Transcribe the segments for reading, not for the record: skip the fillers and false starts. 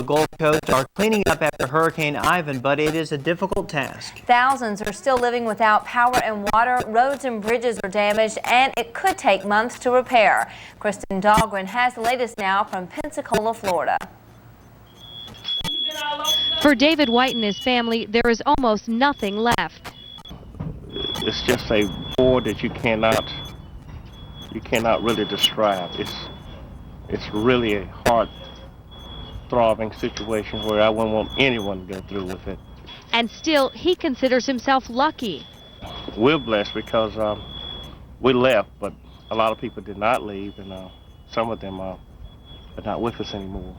the Gulf Coast are cleaning up after Hurricane Ivan, but it is a difficult task. Thousands are still living without power and water. Roads and bridges are damaged, and it could take months to repair. Kristen Dahlgren has the latest now from Pensacola, Florida. For David White and his family, there is almost nothing left. It's just a void that you cannot really describe. It's really a heart-throbbing situation where I wouldn't want anyone to go through with it. And still, he considers himself lucky. We're blessed because we left, but a lot of people did not leave, and some of them are not with us anymore.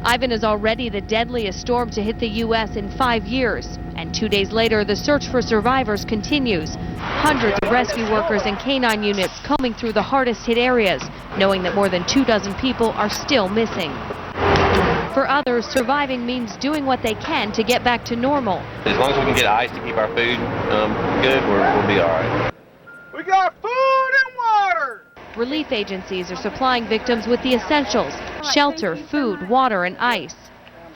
Ivan is already the deadliest storm to hit the U.S. in 5 years. And 2 days later, the search for survivors continues. Hundreds of rescue workers and canine units combing through the hardest hit areas, knowing that more than 24 people are still missing. For others, surviving means doing what they can to get back to normal. As long as we can get ice to keep our food good, we'll be all right. We got food and water! Relief agencies are supplying victims with the essentials: shelter, food, water, and ice.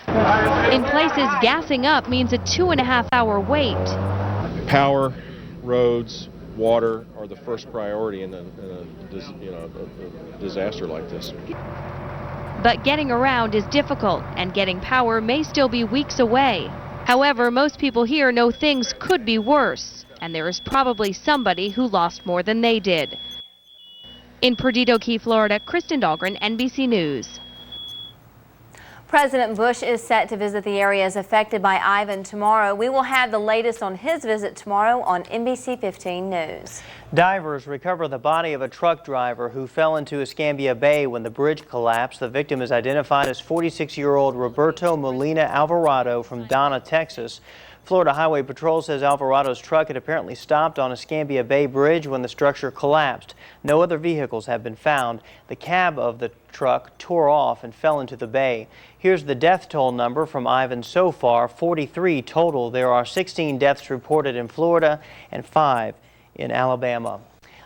In places, gassing up means a 2.5-hour wait. Power, roads, water are the first priority in a disaster like this. But getting around is difficult, and getting power may still be weeks away. However, most people here know things could be worse, and there is probably somebody who lost more than they did. In Perdido Key, Florida, Kristen Dahlgren, NBC News. President Bush is set to visit the areas affected by Ivan tomorrow. We will have the latest on his visit tomorrow on NBC 15 News. Divers recover the body of a truck driver who fell into Escambia Bay when the bridge collapsed. The victim is identified as 46-year-old Roberto Molina Alvarado from Donna, Texas. Florida Highway Patrol says Alvarado's truck had apparently stopped on Escambia Bay Bridge when the structure collapsed. No other vehicles have been found. The cab of the truck tore off and fell into the bay. Here's the death toll number from Ivan so far: 43 total. There are 16 deaths reported in Florida and 5 in Alabama.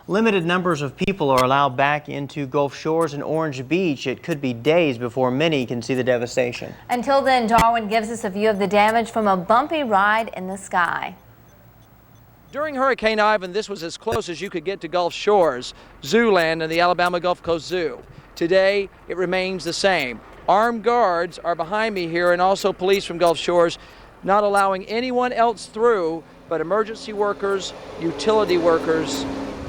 Limited numbers of people are allowed back into Gulf Shores and Orange Beach. It could be days before many can see the devastation. Until then, Darwin gives us a view of the damage from a bumpy ride in the sky. During Hurricane Ivan, this was as close as you could get to Gulf Shores, Zooland, and the Alabama Gulf Coast Zoo. Today, it remains the same. Armed guards are behind me here, and also police from Gulf Shores, not allowing anyone else through but emergency workers, utility workers.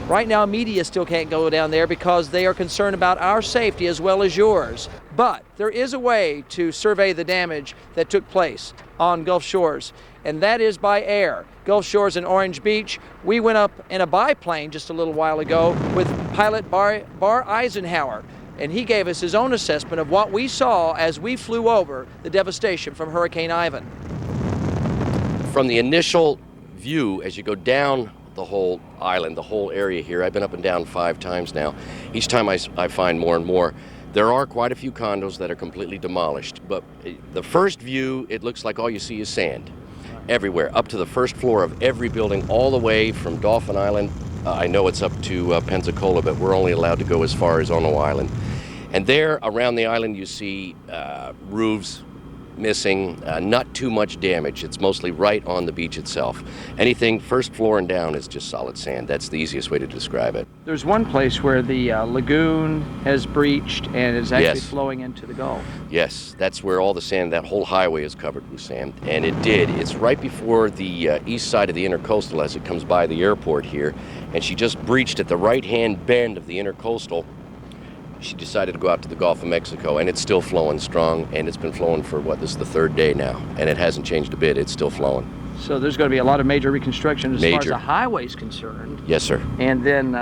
Right now, media still can't go down there because they are concerned about our safety as well as yours. But there is a way to survey the damage that took place on Gulf Shores, and that is by air. Gulf Shores and Orange Beach, we went up in a biplane just a little while ago with pilot Bar Eisenhower, and he gave us his own assessment of what we saw as we flew over the devastation from Hurricane Ivan. From the initial view, as you go down the whole island, the whole area here, I've been up and down 5 times now. Each time I find more and more. There are quite a few condos that are completely demolished, but the first view, it looks like all you see is sand everywhere, up to the first floor of every building, all the way from Dolphin Island. I know it's up to Pensacola, but we're only allowed to go as far as Ono Island. And there, around the island, you see roofs missing, not too much damage. It's mostly right on the beach itself. Anything first floor and down is just solid sand. That's the easiest way to describe it. There's one place where the lagoon has breached and is actually Yes. flowing into the Gulf. Yes, that's where all the sand, that whole highway is covered with sand. And it did. It's right before the east side of the Intercoastal as it comes by the airport here. And she just breached at the right-hand bend of the Intercoastal. She decided to go out to the Gulf of Mexico, and it's still flowing strong, and it's been flowing for, this is the 3rd day now, and it hasn't changed a bit. It's still flowing. So there's going to be a lot of major reconstruction as far as Major. the highway's concerned. Yes, sir. And then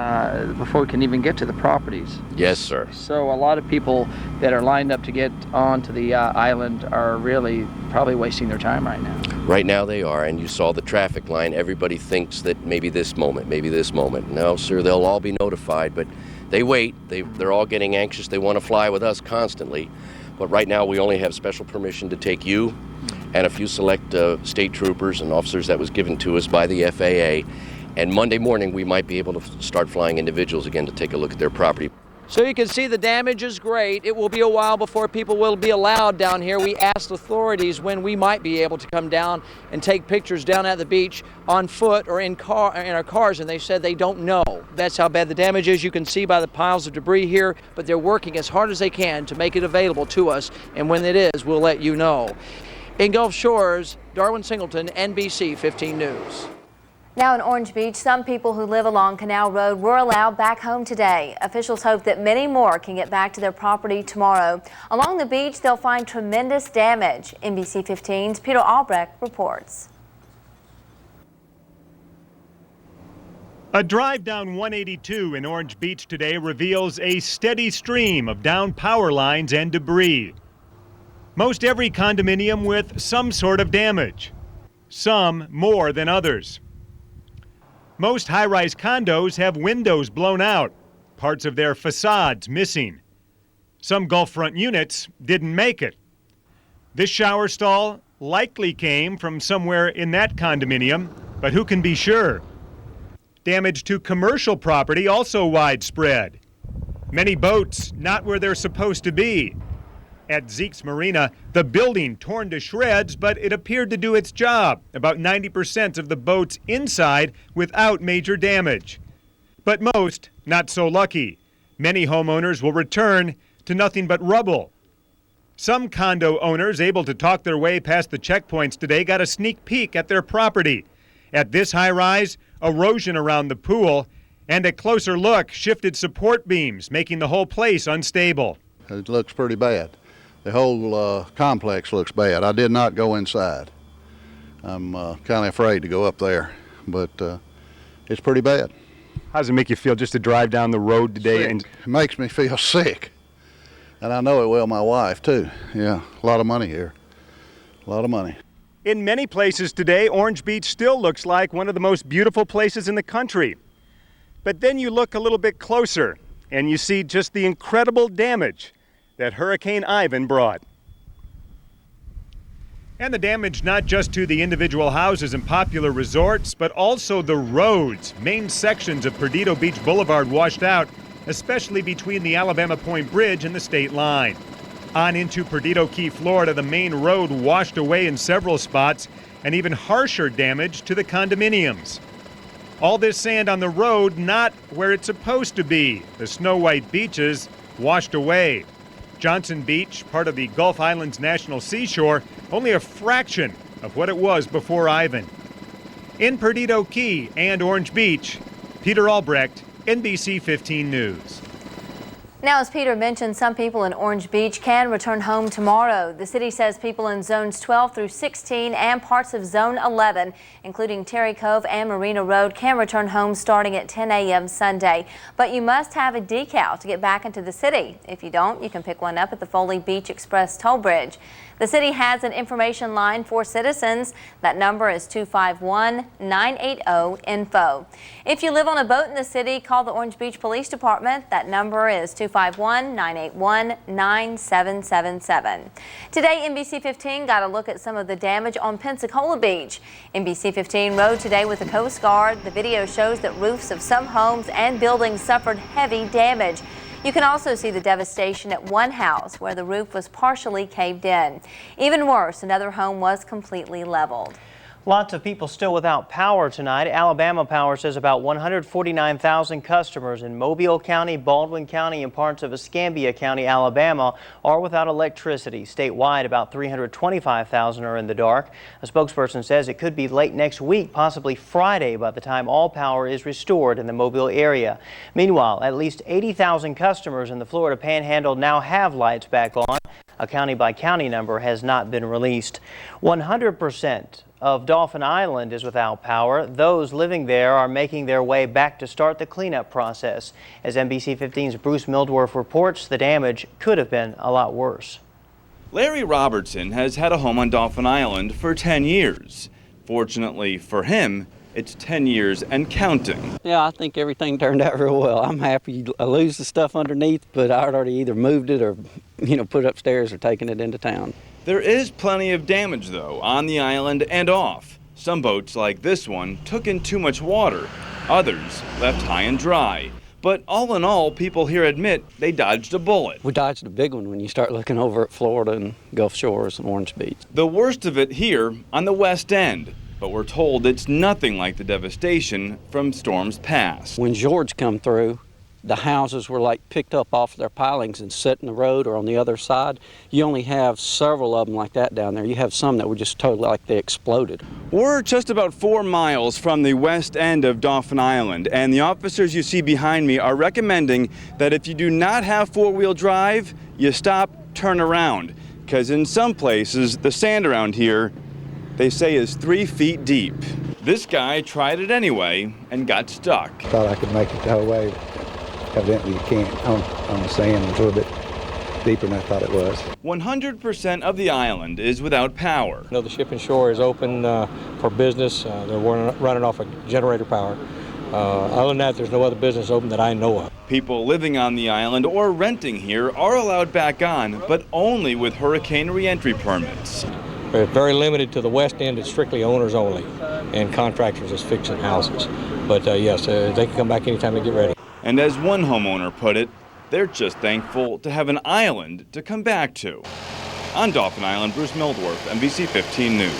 before we can even get to the properties. Yes, sir. So a lot of people that are lined up to get onto the island are really probably wasting their time right now. Right now they are, and you saw the traffic line. Everybody thinks that maybe this moment. No, sir, they'll all be notified, but they wait. They're all getting anxious. They want to fly with us constantly. But right now we only have special permission to take you and a few select state troopers and officers that was given to us by the FAA. And Monday morning we might be able to start flying individuals again to take a look at their property. So you can see the damage is great. It will be a while before people will be allowed down here. We asked authorities when we might be able to come down and take pictures down at the beach on foot or in our cars, and they said they don't know. That's how bad the damage is. You can see by the piles of debris here, but they're working as hard as they can to make it available to us, and when it is, we'll let you know. In Gulf Shores, Darwin Singleton, NBC 15 News. Now in Orange Beach, some people who live along Canal Road were allowed back home today. Officials hope that many more can get back to their property tomorrow. Along the beach, they'll find tremendous damage. NBC 15's Peter Albrecht reports. A drive down 182 in Orange Beach today reveals a steady stream of downed power lines and debris. Most every condominium with some sort of damage, some more than others. Most high-rise condos have windows blown out, parts of their facades missing. Some Gulffront units didn't make it. This shower stall likely came from somewhere in that condominium, but who can be sure? Damage to commercial property also widespread. Many boats not where they're supposed to be. At Zeke's Marina, the building torn to shreds, but it appeared to do its job. About 90% of the boats inside without major damage. But most not so lucky. Many homeowners will return to nothing but rubble. Some condo owners able to talk their way past the checkpoints today got a sneak peek at their property. At this high-rise, erosion around the pool, and a closer look shifted support beams, making the whole place unstable. It looks pretty bad. The whole complex looks bad. I did not go inside. I'm kind of afraid to go up there, but it's pretty bad. How does it make you feel just to drive down the road today? It makes me feel sick, and I know it will my wife too. Yeah, a lot of money here, a lot of money. In many places today, Orange Beach still looks like one of the most beautiful places in the country. But then you look a little bit closer, and you see just the incredible damage that Hurricane Ivan brought. And the damage not just to the individual houses and popular resorts, but also the roads. Main sections of Perdido Beach Boulevard washed out, especially between the Alabama Point Bridge and the state line. On into Perdido Key, Florida, the main road washed away in several spots, and even harsher damage to the condominiums. All this sand on the road not where it's supposed to be. The snow-white beaches washed away. Johnson Beach, part of the Gulf Islands National Seashore, only a fraction of what it was before Ivan. In Perdido Key and Orange Beach, Peter Albrecht, NBC 15 News. Now, as Peter mentioned, some people in Orange Beach can return home tomorrow. The city says people in zones 12 through 16 and parts of zone 11, including Terry Cove and Marina Road, can return home starting at 10 a.m. Sunday. But you must have a decal to get back into the city. If you don't, you can pick one up at the Foley Beach Express toll bridge. The city has an information line for citizens. That number is 251-980-INFO. If you live on a boat in the city, call the Orange Beach Police Department. That number is 251-981-9777. Today, NBC 15 got a look at some of the damage on Pensacola Beach. NBC 15 rode today with the Coast Guard. The video shows that roofs of some homes and buildings suffered heavy damage. You can also see the devastation at one house where the roof was partially caved in. Even worse, another home was completely leveled. Lots of people still without power tonight. Alabama Power says about 149,000 customers in Mobile County, Baldwin County, and parts of Escambia County, Alabama, are without electricity. Statewide, about 325,000 are in the dark. A spokesperson says it could be late next week, possibly Friday, by the time all power is restored in the Mobile area. Meanwhile, at least 80,000 customers in the Florida Panhandle now have lights back on. A county-by-county number has not been released. 100% of Dauphin Island is without power. Those living there are making their way back to start the cleanup process. As NBC 15's Bruce Mildorf reports, the damage could have been a lot worse. Larry Robertson has had a home on Dauphin Island for 10 years. Fortunately for him, it's 10 years and counting. Yeah, I think everything turned out real well. I'm happy. I lose the stuff underneath, but I already either moved it or, put it upstairs or taken it into town. There is plenty of damage, though, on the island and off. Some boats, like this one, took in too much water. Others left high and dry. But all in all, people here admit they dodged a bullet. We dodged a big one when you start looking over at Florida and Gulf Shores and Orange Beach. The worst of it here on the West End, but we're told it's nothing like the devastation from storms past. When George come through, the houses were like picked up off their pilings and set in the road or on the other side. You only have several of them like that down there. You have some that were just totally like they exploded. We're just about 4 miles from the west end of Dauphin Island, and the officers you see behind me are recommending that if you do not have four-wheel drive, you stop, turn around, because in some places, the sand around here, they say is 3 feet deep. This guy tried it anyway and got stuck. Thought I could make it the whole way. Evidently you can't on the sand. It's a little bit deeper than I thought it was. 100% of the island is without power. The ship and shore is open for business. They're running off of generator power. Other than that, there's no other business open that I know of. People living on the island or renting here are allowed back on, but only with hurricane reentry permits. They're very limited to the west end. It's strictly owners only, and contractors is fixing houses. But yes, they can come back anytime they get ready. And as one homeowner put it, they're just thankful to have an island to come back to. On Dauphin Island, Bruce Mildorf, NBC 15 News.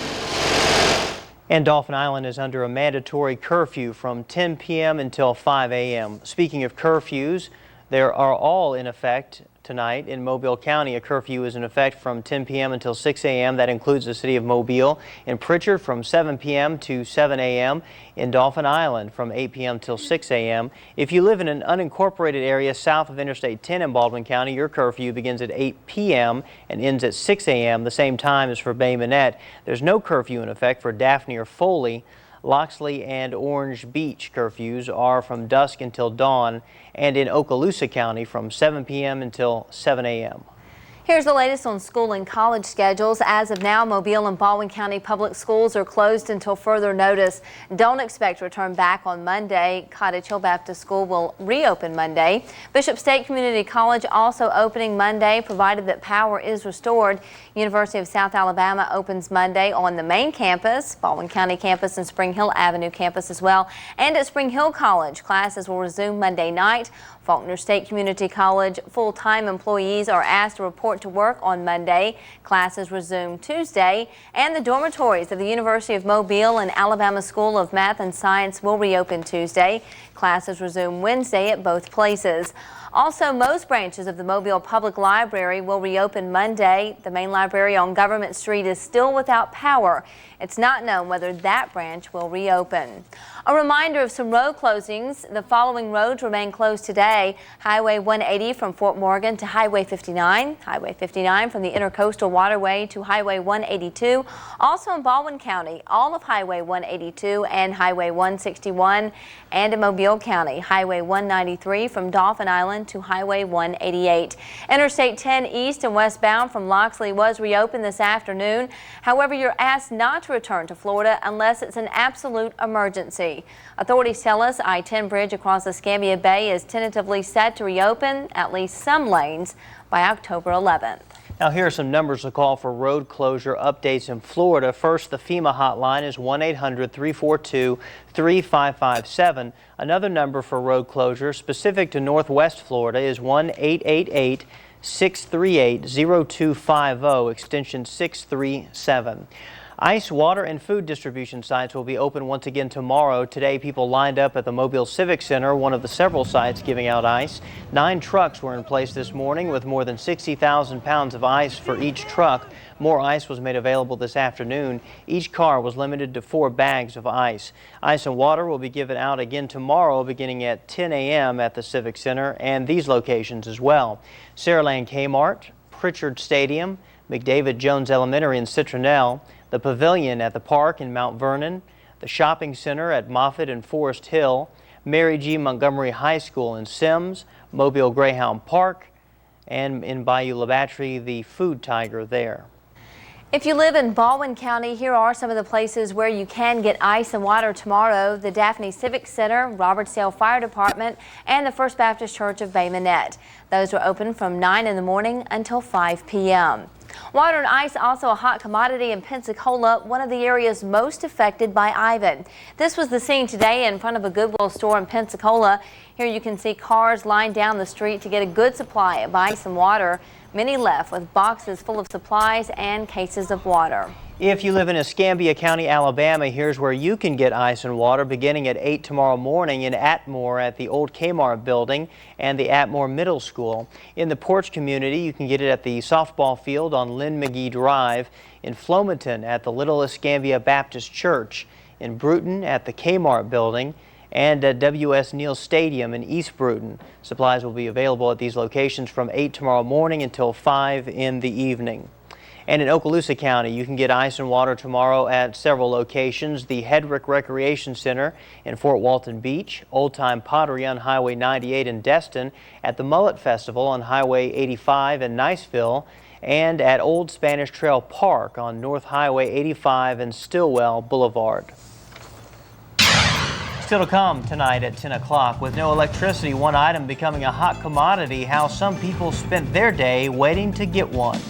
And Dauphin Island is under a mandatory curfew from 10 p.m. until 5 a.m. Speaking of curfews, there are all in effect tonight in Mobile County. A curfew is in effect from 10 p.m. until 6 a.m. That includes the city of Mobile. In Pritchard from 7 p.m. to 7 a.m. In Dauphin Island from 8 p.m. till 6 a.m. If you live in an unincorporated area south of Interstate 10 in Baldwin County, your curfew begins at 8 p.m. and ends at 6 a.m. the same time as for Bay Minette. There's no curfew in effect for Daphne or Foley. Loxley and Orange Beach curfews are from dusk until dawn, and in Okaloosa County from 7 p.m. until 7 a.m. Here's the latest on school and college schedules. As of now, Mobile and Baldwin County public schools are closed until further notice. Don't expect to return back on Monday. Cottage Hill Baptist School will reopen Monday. Bishop State Community College also opening Monday, provided that power is restored. University of South Alabama opens Monday on the main campus, Baldwin County campus, and Spring Hill Avenue campus as well. And at Spring Hill College, classes will resume Monday night. Faulkner State Community College full-time employees are asked to report to work on Monday. Classes resume Tuesday, and the dormitories of the University of Mobile and Alabama School of Math and Science will reopen Tuesday. Classes resume Wednesday at both places. Also, most branches of the Mobile Public Library will reopen Monday. The main library on Government Street is still without power. It's not known whether that branch will reopen. A reminder of some road closings. The following roads remain closed today. Highway 180 from Fort Morgan to Highway 59. Highway 59 from the Intercoastal Waterway to Highway 182. Also in Baldwin County, all of Highway 182 and Highway 161. And in Mobile County, Highway 193 from Dauphin Island to Highway 188. Interstate 10 east and westbound from Loxley was reopened this afternoon. However, you're asked not to return to Florida unless it's an absolute emergency. Authorities tell us I-10 bridge across Escambia Bay is tentatively set to reopen at least some lanes by October 11th. Now here are some numbers to call for road closure updates in Florida. First, the FEMA hotline is 1-800-342-3557. Another number for road closure specific to Northwest Florida is 1-888-638-0250, extension 637. Ice, water, and food distribution sites will be open once again tomorrow. Today, people lined up at the Mobile Civic Center, one of the several sites giving out ice. 9 trucks were in place this morning with more than 60,000 pounds of ice for each truck. More ice was made available this afternoon. Each car was limited to 4 bags of ice. Ice and water will be given out again tomorrow beginning at 10 a.m. at the Civic Center and these locations as well. Saraland Kmart, Pritchard Stadium, McDavid Jones Elementary in Citronelle, the Pavilion at the Park in Mount Vernon, the Shopping Center at Moffett and Forest Hill, Mary G. Montgomery High School in Sims, Mobile Greyhound Park, and in Bayou La Batterie, the Food Tiger there. If you live in Baldwin County, here are some of the places where you can get ice and water tomorrow. The Daphne Civic Center, Robertsdale Fire Department, and the First Baptist Church of Bay Minette. Those are open from 9 in the morning until 5 p.m. Water and ice also a hot commodity in Pensacola, one of the areas most affected by Ivan. This was the scene today in front of a Goodwill store in Pensacola. Here you can see cars lined down the street to get a good supply of ice and water. Many left with boxes full of supplies and cases of water. If you live in Escambia County, Alabama, here's where you can get ice and water beginning at 8 tomorrow morning in Atmore at the old Kmart building and the Atmore Middle School. In the Porch community, you can get it at the softball field on Lynn McGee Drive, in Flomaton at the Little Escambia Baptist Church, in Bruton at the Kmart building, and at W.S. Neal Stadium in East Bruton. Supplies will be available at these locations from 8 tomorrow morning until 5 in the evening. And in Okaloosa County, you can get ice and water tomorrow at several locations. The Hedrick Recreation Center in Fort Walton Beach, Old Time Pottery on Highway 98 in Destin, at the Mullet Festival on Highway 85 in Niceville, and at Old Spanish Trail Park on North Highway 85 and Stillwell Boulevard. Still to come tonight at 10 o'clock. With no electricity, one item becoming a hot commodity, how some people spent their day waiting to get one.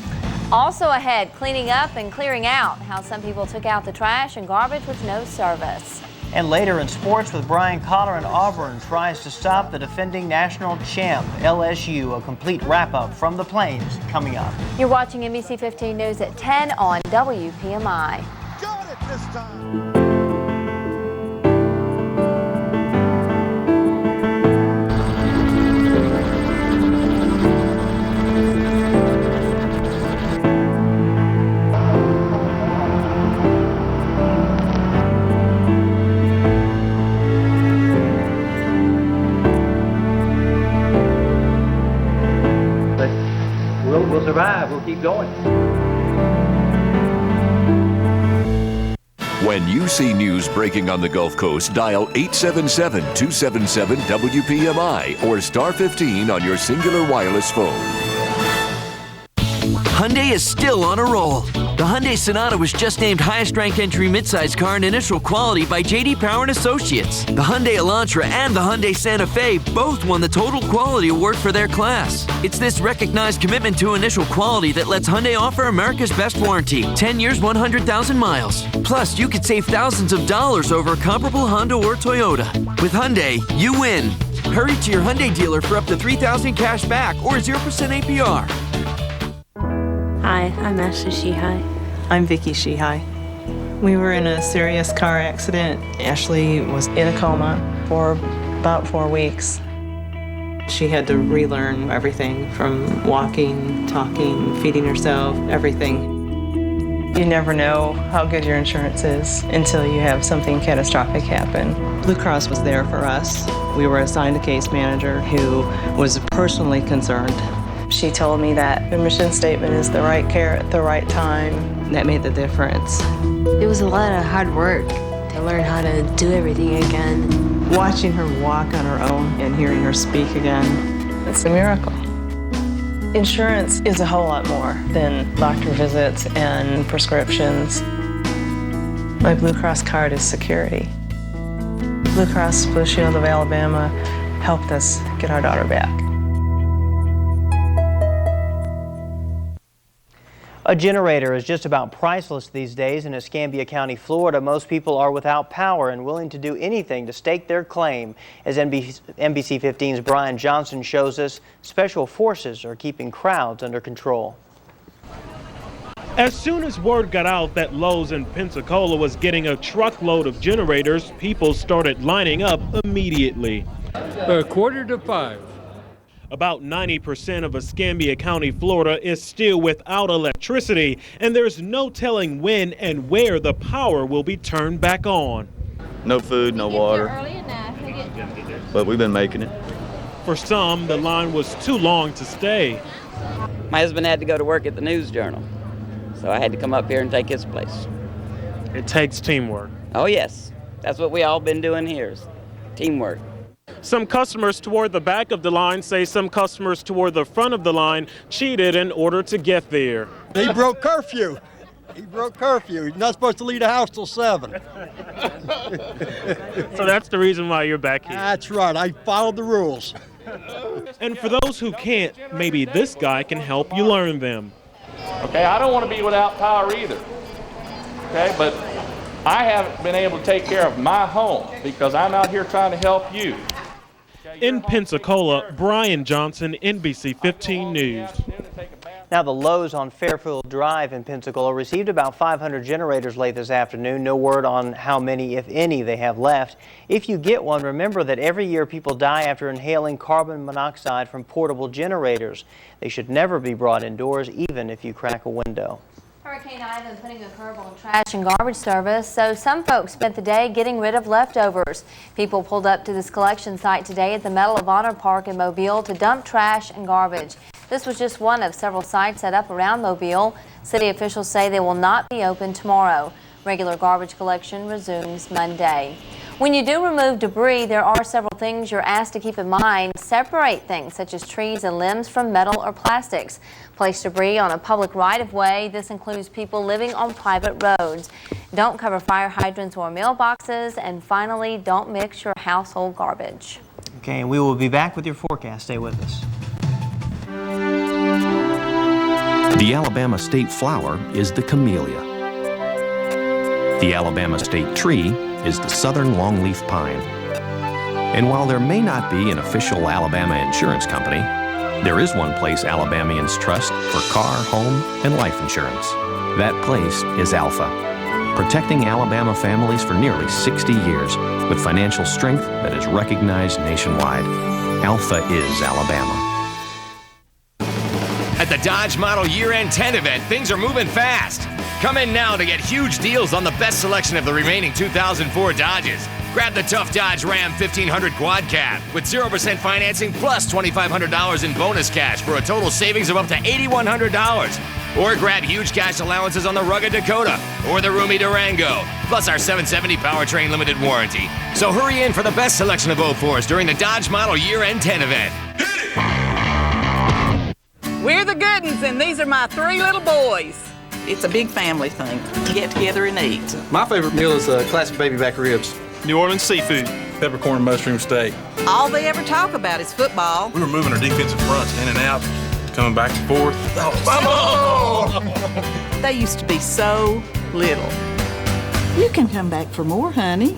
Also ahead, cleaning up and clearing out, how some people took out the trash and garbage with no service. And later in sports with Brian Collar, and Auburn tries to stop the defending national champ LSU. A complete wrap-up from the Plains coming up. You're watching NBC 15 News at 10 on WPMI. Got it this time. We'll survive. We'll keep going. When you see news breaking on the Gulf Coast, dial 877-277-WPMI or star 15 on your singular wireless phone. Hyundai is still on a roll. The Hyundai Sonata was just named highest ranked entry midsize car in initial quality by J.D. Power & Associates. The Hyundai Elantra and the Hyundai Santa Fe both won the Total Quality Award for their class. It's this recognized commitment to initial quality that lets Hyundai offer America's best warranty, 10 years, 100,000 miles. Plus, you could save thousands of dollars over a comparable Honda or Toyota. With Hyundai, you win. Hurry to your Hyundai dealer for up to $3,000 cash back or 0% APR. Hi, I'm Ashley Shihai. I'm Vicky Shihai. We were in a serious car accident. Ashley was in a coma for about 4 weeks. She had to relearn everything from walking, talking, feeding herself, everything. You never know how good your insurance is until you have something catastrophic happen. Blue Cross was there for us. We were assigned a case manager who was personally concerned. She told me that the mission statement is the right care at the right time. That made the difference. It was a lot of hard work to learn how to do everything again. Watching her walk on her own and hearing her speak again, it's a miracle. Insurance is a whole lot more than doctor visits and prescriptions. My Blue Cross card is security. Blue Cross Blue Shield of Alabama helped us get our daughter back. A generator is just about priceless these days in Escambia County, Florida. Most people are without power and willing to do anything to stake their claim. As NBC 15's Brian Johnson shows us, special forces are keeping crowds under control. As soon as word got out that Lowe's in Pensacola was getting a truckload of generators, people started lining up immediately. 4:45. About 90% of Escambia County, Florida is still without electricity, and there's no telling when and where the power will be turned back on. No food, no water, but we've been making it. For some, the line was too long to stay. My husband had to go to work at the News Journal, so I had to come up here and take his place. It takes teamwork. Oh yes, that's what we all been doing here, is teamwork. Some customers toward the back of the line say some customers toward the front of the line cheated in order to get there. He broke curfew. He broke curfew. He's not supposed to leave the house till 7. So that's the reason why you're back here. That's right. I followed the rules. And for those who can't, maybe this guy can help you learn them. Okay, I don't want to be without power either. Okay, but I haven't been able to take care of my home because I'm out here trying to help you. In Pensacola, Brian Johnson, NBC 15 News. Now, the Lowe's on Fairfield Drive in Pensacola received about 500 generators late this afternoon. No word on how many, if any, they have left. If you get one, remember that every year people die after inhaling carbon monoxide from portable generators. They should never be brought indoors, even if you crack a window. Hurricane Ivan putting a curb on trash and garbage service, so some folks spent the day getting rid of leftovers. People pulled up to this collection site today at the Medal of Honor Park in Mobile to dump trash and garbage. This was just one of several sites set up around Mobile. City officials say they will not be open tomorrow. Regular garbage collection resumes Monday. When you do remove debris, there are several things you're asked to keep in mind. Separate things such as trees and limbs from metal or plastics. Place debris on a public right-of-way. This includes people living on private roads. Don't cover fire hydrants or mailboxes. And finally, don't mix your household garbage. Okay, and we will be back with your forecast. Stay with us. The Alabama state flower is the camellia. The Alabama state tree is the southern longleaf pine. And while there may not be an official Alabama insurance company, there is one place Alabamians trust for car, home, and life insurance. That place is Alpha, protecting Alabama families for nearly 60 years with financial strength that is recognized nationwide. Alpha is Alabama. At the Dodge Model Year-End 10 event, things are moving fast. Come in now to get huge deals on the best selection of the remaining 2004 Dodges. Grab the tough Dodge Ram 1500 Quad Cab with 0% financing plus $2,500 in bonus cash for a total savings of up to $8,100. Or grab huge cash allowances on the rugged Dakota or the roomy Durango, plus our 770 powertrain limited warranty. So hurry in for the best selection of 04s during the Dodge Model Year-End 10 event. We're the good ones, and these are my 3 little boys. It's a big family thing. Get together and eat. My favorite meal is classic baby back ribs. New Orleans seafood, peppercorn and mushroom steak. All they ever talk about is football. We were moving our defensive fronts in and out, coming back and forth. Oh. They used to be so little. You can come back for more, honey.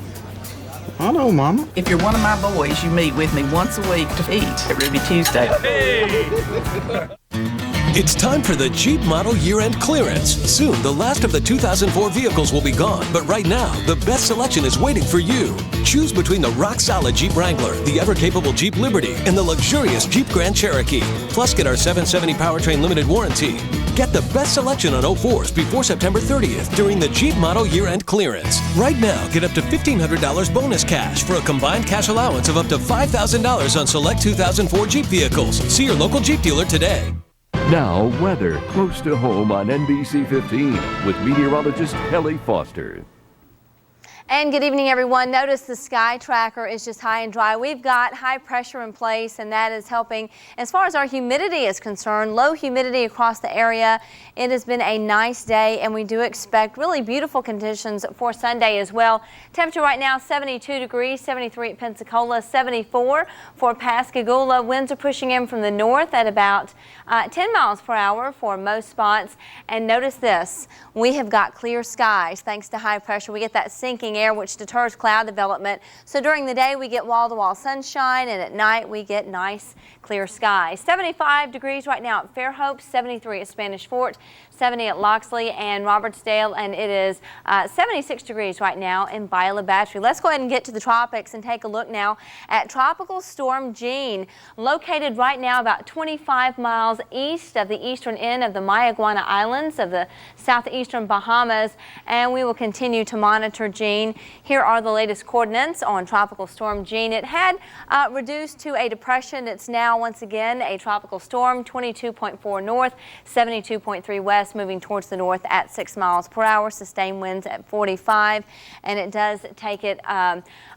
I know, Mama. If you're one of my boys, you meet with me once a week to eat at Ruby Tuesday. Hey! It's time for the Jeep Model Year-End Clearance. Soon, the last of the 2004 vehicles will be gone, but right now, the best selection is waiting for you. Choose between the rock-solid Jeep Wrangler, the ever-capable Jeep Liberty, and the luxurious Jeep Grand Cherokee. Plus, get our 770 powertrain limited warranty. Get the best selection on 04s before September 30th during the Jeep Model Year-End Clearance. Right now, get up to $1,500 bonus cash for a combined cash allowance of up to $5,000 on select 2004 Jeep vehicles. See your local Jeep dealer today. Now, weather close to home on NBC 15 with meteorologist Kelly Foster. And good evening, everyone. Notice the sky tracker is just high and dry. We've got high pressure in place, and that is helping. As far as our humidity is concerned, low humidity across the area. It has been a nice day, and we do expect really beautiful conditions for Sunday as well. Temperature right now 72 degrees, 73 at Pensacola, 74 for Pascagoula. Winds are pushing in from the north at about 10 miles per hour for most spots. And notice this, we have got clear skies thanks to high pressure. We get that sinking air which deters cloud development. So during the day we get wall-to-wall sunshine, and at night we get nice clear skies. 75 degrees right now at Fairhope, 73 at Spanish Fort, 70 at Loxley and Robertsdale, and it is 76 degrees right now in Beulah Battery. Let's go ahead and get to the tropics and take a look now at Tropical Storm Jean, located right now about 25 miles east of the eastern end of the Mayaguana Islands of the southeastern Bahamas, and we will continue to monitor Jean. Here are the latest coordinates on Tropical Storm Jean. It had reduced to a depression. It's now once again a tropical storm, 22.4 north, 72.3 west, moving towards the north at 6 miles per hour, sustained winds at 45, and it does take it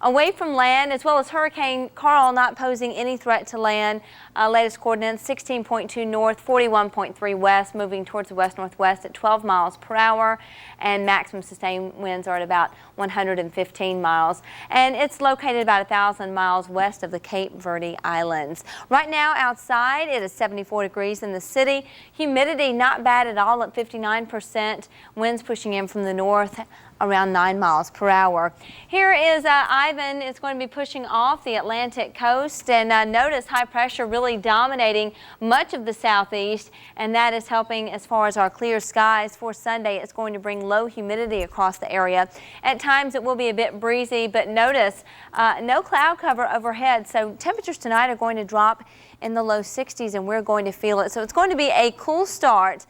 away from land, as well as Hurricane Carl not posing any threat to land. Latest coordinates 16.2 north, 41.3 west, moving towards the west-northwest at 12 miles per hour, and maximum sustained winds are at about 100 115 miles, and it's located about 1,000 miles west of the Cape Verde Islands. Right now outside it is 74 degrees in the city. Humidity not bad at all at 59%. Winds pushing in from the north around 9 miles per hour. Here is Ivan. It's going to be pushing off the Atlantic coast, and notice high pressure really dominating much of the southeast, and that is helping as far as our clear skies for Sunday. It's going to bring low humidity across the area. At times it will be a bit breezy, but notice no cloud cover overhead, so temperatures tonight are going to drop in the low 60s, and we're going to feel it. So it's going to be a cool start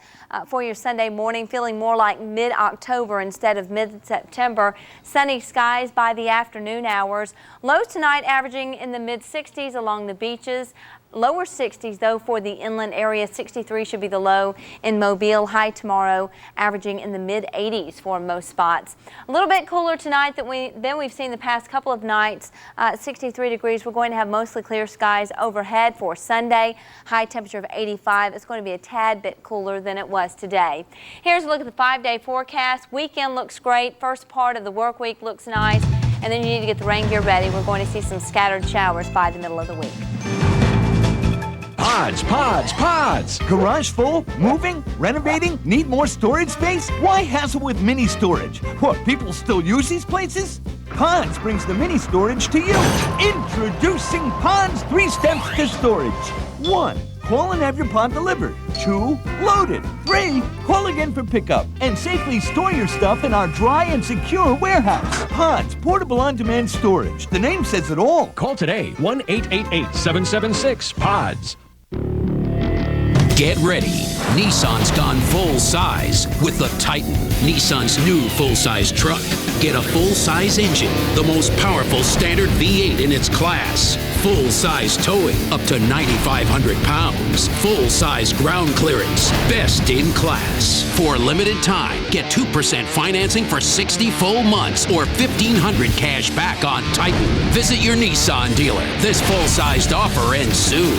for your Sunday morning, feeling more like mid-October instead of mid-September. Sunny skies by the afternoon hours. Lows tonight averaging in the mid-60s along the beaches. Lower 60s though for the inland area. 63 should be the low in Mobile. High tomorrow averaging in the mid-80s for most spots. A little bit cooler tonight than we've seen the past couple of nights. 63 degrees. We're going to have mostly clear skies overhead for Sunday. High temperature of 85. It's going to be a tad bit cooler than it was today. Here's a look at the 5-day forecast. Weekend looks great. First part of the work week looks nice. And then you need to get the rain gear ready. We're going to see some scattered showers by the middle of the week. Pods! Garage full? Moving? Renovating? Need more storage space? Why hassle with mini storage? What, people still use these places? Pods brings the mini storage to you. Introducing Pods 3 Steps to Storage. 1. Call and have your pod delivered. 2. Load it. 3. Call again for pickup. And safely store your stuff in our dry and secure warehouse. Pods, portable on-demand storage. The name says it all. Call today, 1-888-776-PODS. Get ready. Nissan's gone full size with the Titan, Nissan's new full-size truck. Get a full-size engine, the most powerful standard V8 in its class. Full-size towing up to 9,500 pounds. Full-size ground clearance, best in class. For a limited time, get 2% financing for 60 full months or $1,500 cash back on Titan. Visit your Nissan dealer. This full-sized offer ends soon.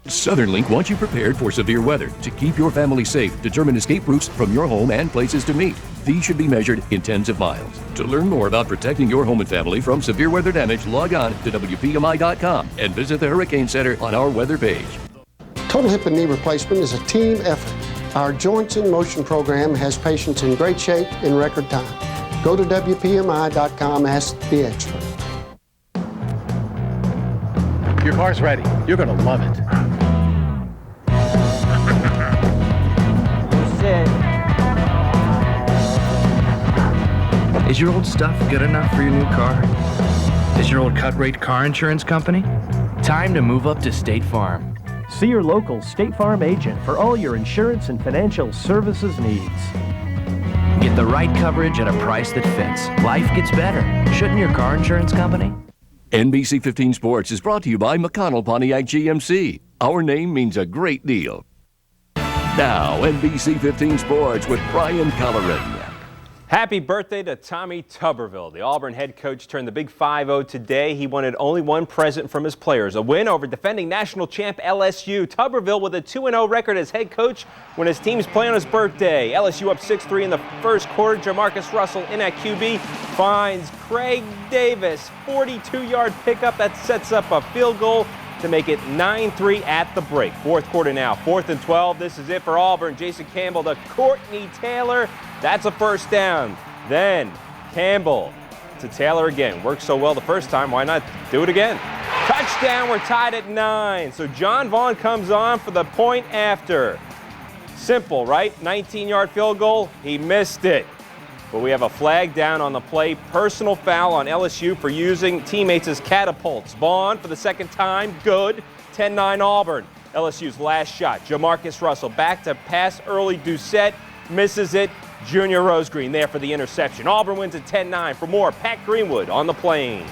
Southern Link wants you prepared for severe weather. To keep your family safe, determine escape routes from your home and places to meet. These should be measured in tens of miles. To learn more about protecting your home and family from severe weather damage, log on to WPMI.com and visit the Hurricane Center on our weather page. Total hip and knee replacement is a team effort. Our Joints in Motion program has patients in great shape in record time. Go to WPMI.com, ask the expert. Your car's ready. You're going to love it. Is your old stuff good enough for your new car? Is your old cut-rate car insurance company? Time to move up to State Farm. See your local State Farm agent for all your insurance and financial services needs. Get the right coverage at a price that fits. Life gets better. Shouldn't your car insurance company? NBC 15 Sports is brought to you by McConnell Pontiac GMC. Our name means a great deal. Now, NBC 15 Sports with Brian Colleran. Happy birthday to Tommy Tuberville. The Auburn head coach turned the big 5-0 today. He wanted only one present from his players, a win over defending national champ LSU. Tuberville with a 2-0 record as head coach when his teams play on his birthday. LSU up 6-3 in the first quarter. Jamarcus Russell in at QB finds Craig Davis. 42-yard pickup that sets up a field goal to make it 9-3 at the break. Fourth quarter now, 4th and 12. This is it for Auburn. Jason Campbell to Courtney Taylor. That's a first down. Then Campbell to Taylor again. Worked so well the first time, why not do it again? Touchdown, we're tied at 9. So John Vaughn comes on for the point after. Simple, right? 19-yard field goal. He missed it. But we have a flag down on the play. Personal foul on LSU for using teammates as catapults. Vaughn for the second time. Good. 10-9 Auburn. LSU's last shot. Jamarcus Russell back to pass early. Doucette misses it. Junior Rosegreen there for the interception. Auburn wins at 10-9. For more, Pat Greenwood on the Plains.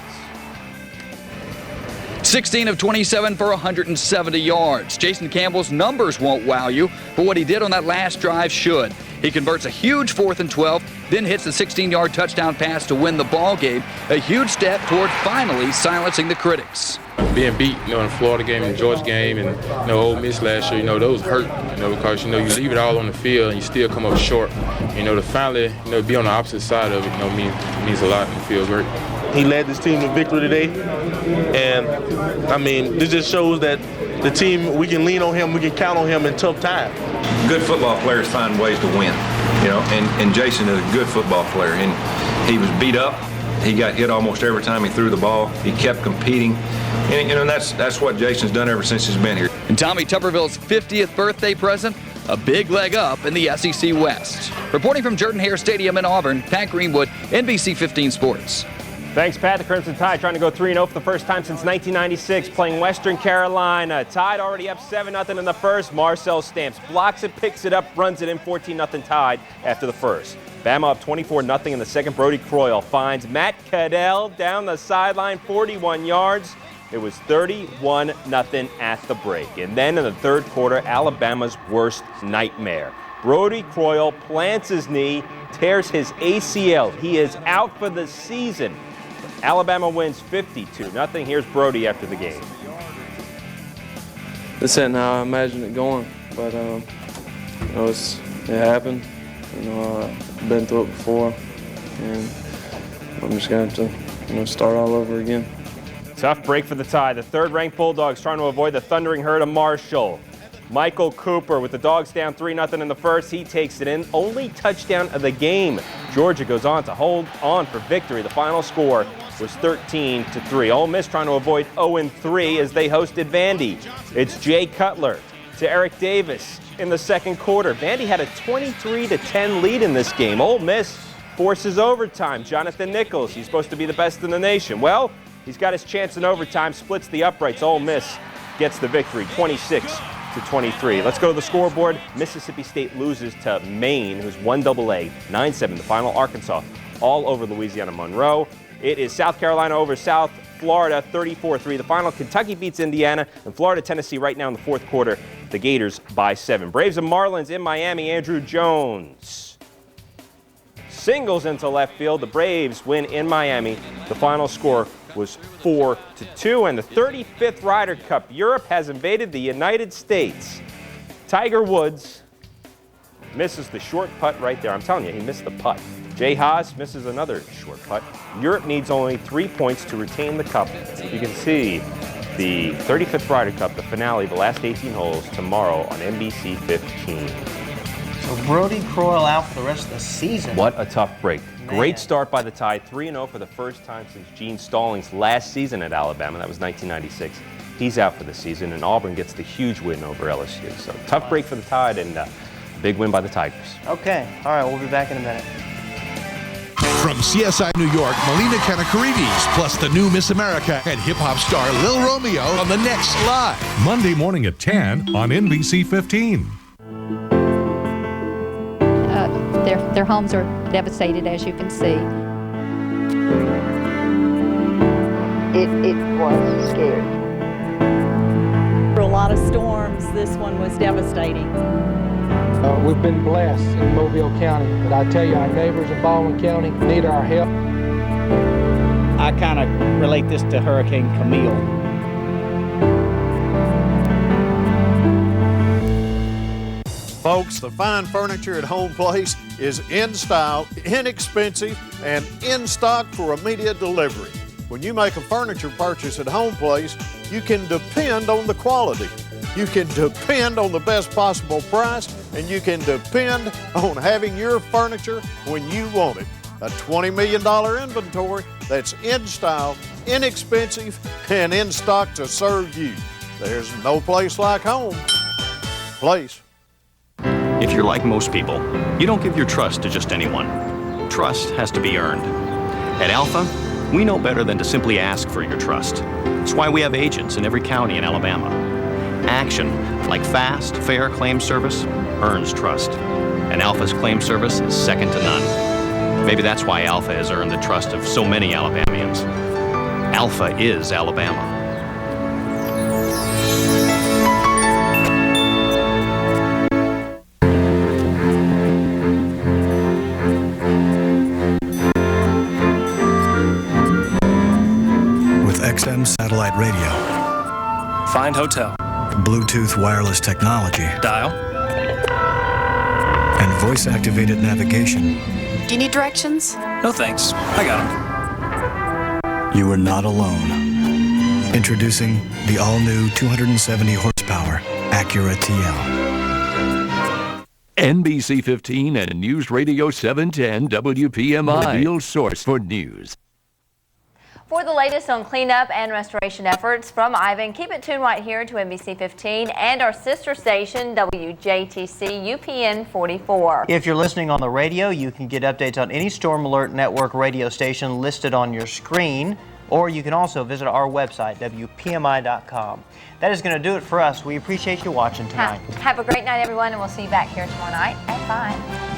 16 of 27 for 170 yards. Jason Campbell's numbers won't wow you, but what he did on that last drive should. He converts a huge 4th and 12, then hits the 16-yard touchdown pass to win the ball game. A huge step toward finally silencing the critics. Being beat, in the Florida game and the Georgia game and, Ole Miss last year, those hurt, because, you leave it all on the field and you still come up short. To finally, be on the opposite side of it, means a lot and feels great. He led this team to victory today, and, this just shows that the team, we can lean on him, we can count on him in tough times. Good football players find ways to win, and Jason is a good football player, and he was beat up. He got hit almost every time he threw the ball. He kept competing, and that's what Jason's done ever since he's been here. And Tommy Tuberville's 50th birthday present, a big leg up in the SEC West. Reporting from Jordan-Hare Stadium in Auburn, Pat Greenwood, NBC 15 Sports. Thanks, Pat. The Crimson Tide trying to go 3-0 for the first time since 1996, playing Western Carolina. Tide already up 7-0 in the first. Marcel Stamps blocks it, picks it up, runs it in, 14-0 Tide after the first. Bama up 24-0 in the second. Brody Croyle finds Matt Cadell down the sideline, 41 yards. It was 31-0 at the break. And then in the third quarter, Alabama's worst nightmare. Brody Croyle plants his knee, tears his ACL. He is out for the season. Alabama wins 52-0. Here's Brody after the game. This isn't how I imagined it going, but it happened. I've been through it before, and I'm just going to have to start all over again. Tough break for the Tide. The third-ranked Bulldogs trying to avoid the thundering herd of Marshall. Michael Cooper with the Dogs down 3-0 in the first. He takes it in. Only touchdown of the game. Georgia goes on to hold on for victory. The final score was 13-3. Ole Miss trying to avoid 0-3 as they hosted Vandy. It's Jay Cutler to Eric Davis in the second quarter. Vandy had a 23-10 lead in this game. Ole Miss forces overtime. Jonathan Nichols, he's supposed to be the best in the nation. Well, he's got his chance in overtime, splits the uprights. Ole Miss gets the victory, 26-23. Let's go to the scoreboard. Mississippi State loses to Maine, who's 1AA, 9-7 the final. Arkansas all over Louisiana Monroe. It is South Carolina over South Florida, 34-3 the final. Kentucky beats Indiana, and Florida, Tennessee right now in the fourth quarter. The Gators by 7. Braves and Marlins in Miami. Andrew Jones singles into left field. The Braves win in Miami. The final score was 4-2. And the 35th Ryder Cup. Europe has invaded the United States. Tiger Woods misses the short putt right there. I'm telling you, he missed the putt. Jay Haas misses another short putt. Europe needs only 3 points to retain the cup. You can see the 35th Ryder Cup, the finale, the last 18 holes, tomorrow on NBC 15. So Brody Croyle out for the rest of the season. What a tough break. Man. Great start by the Tide, 3-0 for the first time since Gene Stallings' last season at Alabama. That was 1996. He's out for the season, and Auburn gets the huge win over LSU. So tough break for the Tide, and big win by the Tigers. Okay. All right, we'll be back in a minute. From CSI New York, Melina Kanakarides, plus the new Miss America and hip-hop star Lil Romeo on the next Live. Monday morning at 10 on NBC 15. Their homes are devastated, as you can see. It was scary. For a lot of storms, this one was devastating. We've been blessed in Mobile County, but I tell you, our neighbors in Baldwin County need our help. I kind of relate this to Hurricane Camille. Folks, the fine furniture at Home Place is in style, inexpensive, and in stock for immediate delivery. When you make a furniture purchase at Home Place, you can depend on the quality. You can depend on the best possible price, and you can depend on having your furniture when you want it. A $20 million inventory that's in style, inexpensive, and in stock to serve you. There's no place like Home Place. If you're like most people, you don't give your trust to just anyone. Trust has to be earned. At Alpha, we know better than to simply ask for your trust. That's why we have agents in every county in Alabama. Action, like fast, fair claim service, earns trust. And Alpha's claim service is second to none. Maybe that's why Alpha has earned the trust of so many Alabamians. Alpha is Alabama. AM satellite radio. Find hotel. Bluetooth wireless technology. Dial. And voice-activated navigation. Do you need directions? No thanks. I got them. You are not alone. Introducing the all-new 270 horsepower Acura TL. NBC 15 and News Radio 710 WPMI. Real source for news. For the latest on cleanup and restoration efforts from Ivan, keep it tuned right here to NBC 15 and our sister station, WJTC UPN 44. If you're listening on the radio, you can get updates on any Storm Alert Network radio station listed on your screen, or you can also visit our website, WPMI.com. That is going to do it for us. We appreciate you watching tonight. Have a great night, everyone, and we'll see you back here tomorrow night at 5.